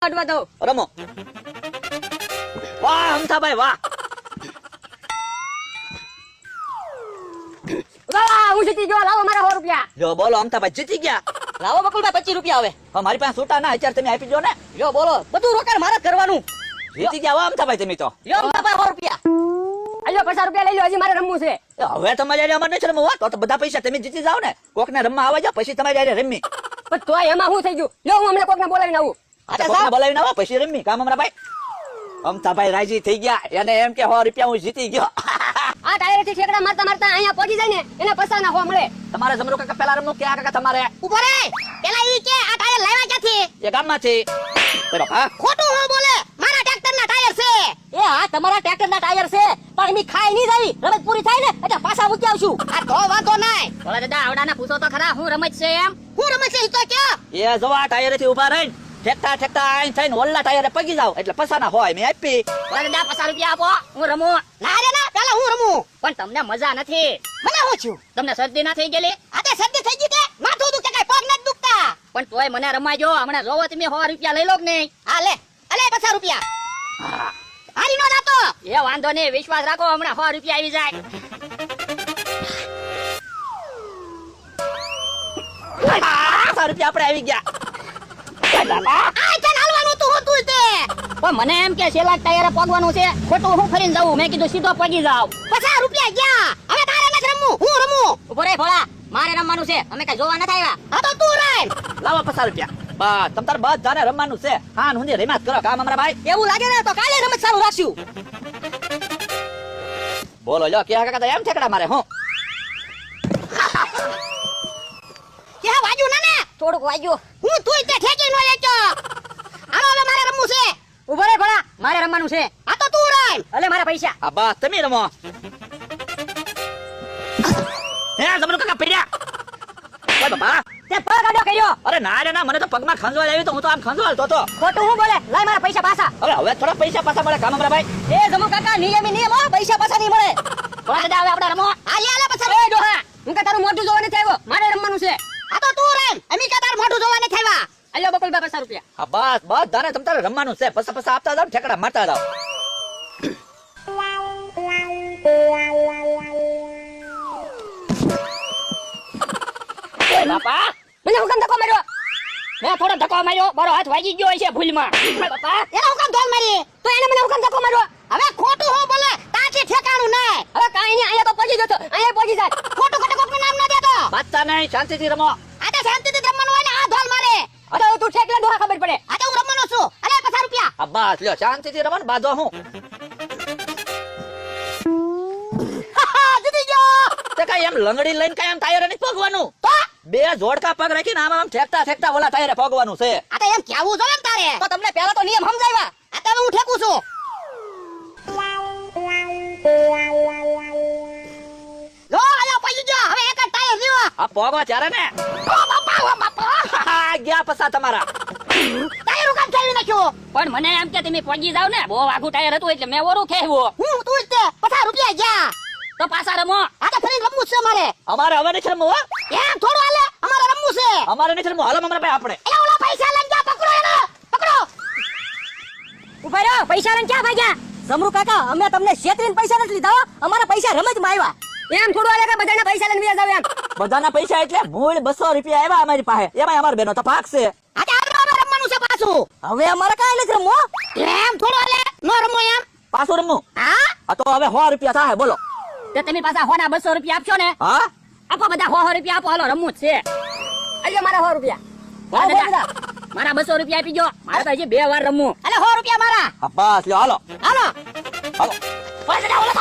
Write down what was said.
અડવા દો રમો. વાહ અમથાભાઈ વાહ. વાહ હું જીતી ગયો લાવો મારા 100 રૂપિયા જો બોલો અમથાભાઈ જીતી ગયા. લાવો બકુલભાઈ 25 રૂપિયા હવે મારી પાસે છૂટા ના અત્યારે તમે આપી દો ને. જો બોલો બધું રોકાણ મારે જ કરવાનું જીતી ગયા હો અમથાભાઈ તમે તો. યો બાપા 100 રૂપિયા આજો 50 રૂપિયા લઈ લો હજી મારે રમવું છે હવે તમારે જયારે અમારે નથી રમવું તો બધા પૈસા તમે જીતી જાઓ ને. કોક ને રમવા આવવા જાવ પછી તમારે જયારે રમી. પણ તોય એમાં શું થઈ ગયું લ્યો હું હમણાં કોકને બોલાવીને આવું કોકને બોલાવીને આવો પછી રમી કામ અમારા ભાઈ. અમથાભાઈ રાજી થઈ ગયા એને એમ કે 100 રૂપિયા હું જીતી ગયો. આ ટાયર થી ઠેકડા મારતા મારતા અહીંયા પહોંચી જાય ને એને પૈસા ના હો મળે તમારે જમરો કાકા પેલા રમવું ક્યાં કાકા તમારે ઉભો રે પેલા ઈ કે આ ટાયર લાવ્યા ક્યાંથી એ ગામમાંથી. હા ખોટું હું બોલે મારા ટ્રેક્ટર ના ટાયર છે એ હા તમારા ટ્રેક્ટર ના ટાયર છે પણ એમી ખાઈ નહીં જાય રમત પૂરી થાય ને એટલે પાછા મૂકી આવશું આ તો વાંધો નહીં બોલે દાદા આવડાના પૂછો તો ખરા હું રમત છે એમ હું રમત છે ઈ તો કે એ જવા ટાયર થી ઉભા રહીને ઠેકતા ઠેકતા આઈ થઈને ઓલ્લા ટાયરે પગી જાવ એટલે પસાના હોય મેં આપી. બોલે દાદા 50 રૂપિયા આપો હું રમું ના રે ના પેલા હું રમું પણ તમને મજા નથી મને હું છું તમને શરદી ના થઈ ગયેલી આ તે શરદી થઈ ગઈ તે માથું દુખે કઈ પગ નથી દુખતા પણ તોય મને રમાજો હમણાં જોવો તમે 100 રૂપિયા લઈ લો કે નહીં હા લે અલે 50 રૂપિયા હારી નો જાતો એ વાંધો નહીં વિશ્વાસ રાખો હમણાં 100 રૂપિયા આવી જાય 100 રૂપિયા આપણે આવી ગયા. મને એમ કે છેલ્લા ટાયરે પગવાનું છે ખોટું હું ફરીને જાઉં મેં કીધું સીધો પગી જાવ 50 રૂપિયા ગયા હવે તારે નથી રમવું હું રમું ઉભો રે ભોળા મારે રમવાનું છે અમે કઈ જોવા નથી આવ્યા હા તો તું રમ લાવો 50 રૂપિયા. બસ તમ તાર બધાને રમવાનું છે. હા હુંદી રમાત કરો કામ અમારા ભાઈ. એવું લાગે ને તો કાલે રમત સારું રાખશું બોલો લ્યો કે કાકા તો એમ ઠેકડા મારે હું કે વાગ્યું ના ને થોડુંક વાગ્યું હું તુંય તે ઠેકી નો લેજો હાલો હવે મારે રમવું છે ઉભો રે ભોળા મારે રમવાનું છે આ તો તું રમ અલે મારા પૈસા આ બસ તમે રમો. હે જમરો કાકા પડ્યા. ઓય બાપા તે પગ આડો કર્યો અરે ના રે ના મને તો પગમાં ખંજવાળ આવી તો હું તો આમ ખંજવાળતો હતો. ખોટું હું બોલે લાય મારા પૈસા પાછા હવે થોડા પૈસા પાછા મળે કામ અમારા ભાઈ. એ જમો કાકા નિયમી નિયમ હો પૈસા પાછા નહીં મળે ભોળા દાદા હવે આપણે રમો હાલે હાલે પછી એ ડોહા હું કે તારું મોઢું જોવા નથી આવ્યો મારે રમવાનું છે આ તો તું રમ અમી કે તારું મોઢું જોવા નથી આવ્યા આલ્યો બકુલભાઈ 50 રૂપિયા હા બસ બસ ધારે તમ તારે રમવાનું છે. પસા પસા આપતા જાવ ઠેકડા મારતા જાવ. ઓય બાપા મને હુકમ ધક્કો માર્યો મેં થોડો ધક્કો માર્યો મારો હાથ વાગી ગયો છે ભૂલમાં બાપા એને હુકમ ધોલ મારી તો એને મને હુકમ ધક્કો માર્યો હવે ખોટું હું બોલે તાથી ઠેકાણું નહીં હવે કાઈ નહીં અહીંયા તો પહોંચી જતો અહીંયા પહોંચી જાય ખોટું ખોટું કોકનું નામ ના દેતો બાતતા નહીં શાંતિથી રમો. આ તો શાંતિથી રમવાનું હોય ને આ ધોલ મારે અરે તું ઠેકલા દોહા ખબર પડે આ તો હું રમવાનો છું અરે 50 રૂપિયા આ બસ લ્યો શાંતિથી રમો ને બાજો હું જીતી ગયો તે કાઈ એમ લંગડી લઈને કાઈ એમ ટાયરે નહીં પગવાનું. તો બે જોડકા પગ રાખીને આમ આમ ઠેકતા ઠેકતા ઓલા ટાયરે પગવાનું છે. આ તો એમ કેવું જોઈએ ને તારે તો તમને પહેલા તો નિયમ સમજાવ્યા આ તો હું ઠેકું છું લો આયા પૈસા જો હવે એક જ ટાયર રહ્યો આ પગો ત્યારે ને ઓ બાપા હા, ગયા પસા તમારા. ટાયર કામ ચાલી નાખ્યો પણ મને એમ કે તમે પગી જાવ ને બહુ આઘું ટાયર હતું એટલે મેં ઓરું ખેવ્યો હું તું જ તે 50 રૂપિયા ગયા તો પાછા રમો આ તો ફરી રમવું છે મારે અમારે હવે નથી રમવું હો. એમ થોડું હાલે અમારે રમવું છે અમારે નથી રમવું. હાલો અમારા ભાઈ આપણે એ ઓલા પૈસા લઈ જા પકડો એને પકડો ઉભા રહો પૈસા લઈને ક્યાં ભાગ્યા સમરૂ કાકા અમે તમને છેતરીને પૈસા નથી લીધા હો. અમારા પૈસા રમતમાં આવ્યા એમ થોડું હાલે કે બધાના પૈસા લઈને વ્યાજ આવે એમ બધાના પૈસા એટલે મૂળ 200 રૂપિયા આવ્યા અમારી પાસે. એમાં અમાર બેનો તો ભાગ છે. આજે આપણે રમવાનું છે પાછું હવે અમારે કાઈ નથી રમવો એમ થોડું હાલે નો રમો એમ પાછું રમવું. હા આ તો હવે 100 રૂપિયા થાય. બોલો તે તમે પાછા હોના 200 રૂપિયા આપશો ને હા આપો બધા 100 રૂપિયા આપો હાલો રમવું જ છે આલ્યો મારા 100 રૂપિયા મારા 200 રૂપિયા આપી જો મારે તો હજી 2 વાર રમવું અલે 100 રૂપિયા મારા હા બસ લ્યો હાલો હાલો હાલો. પૈસા ઓલા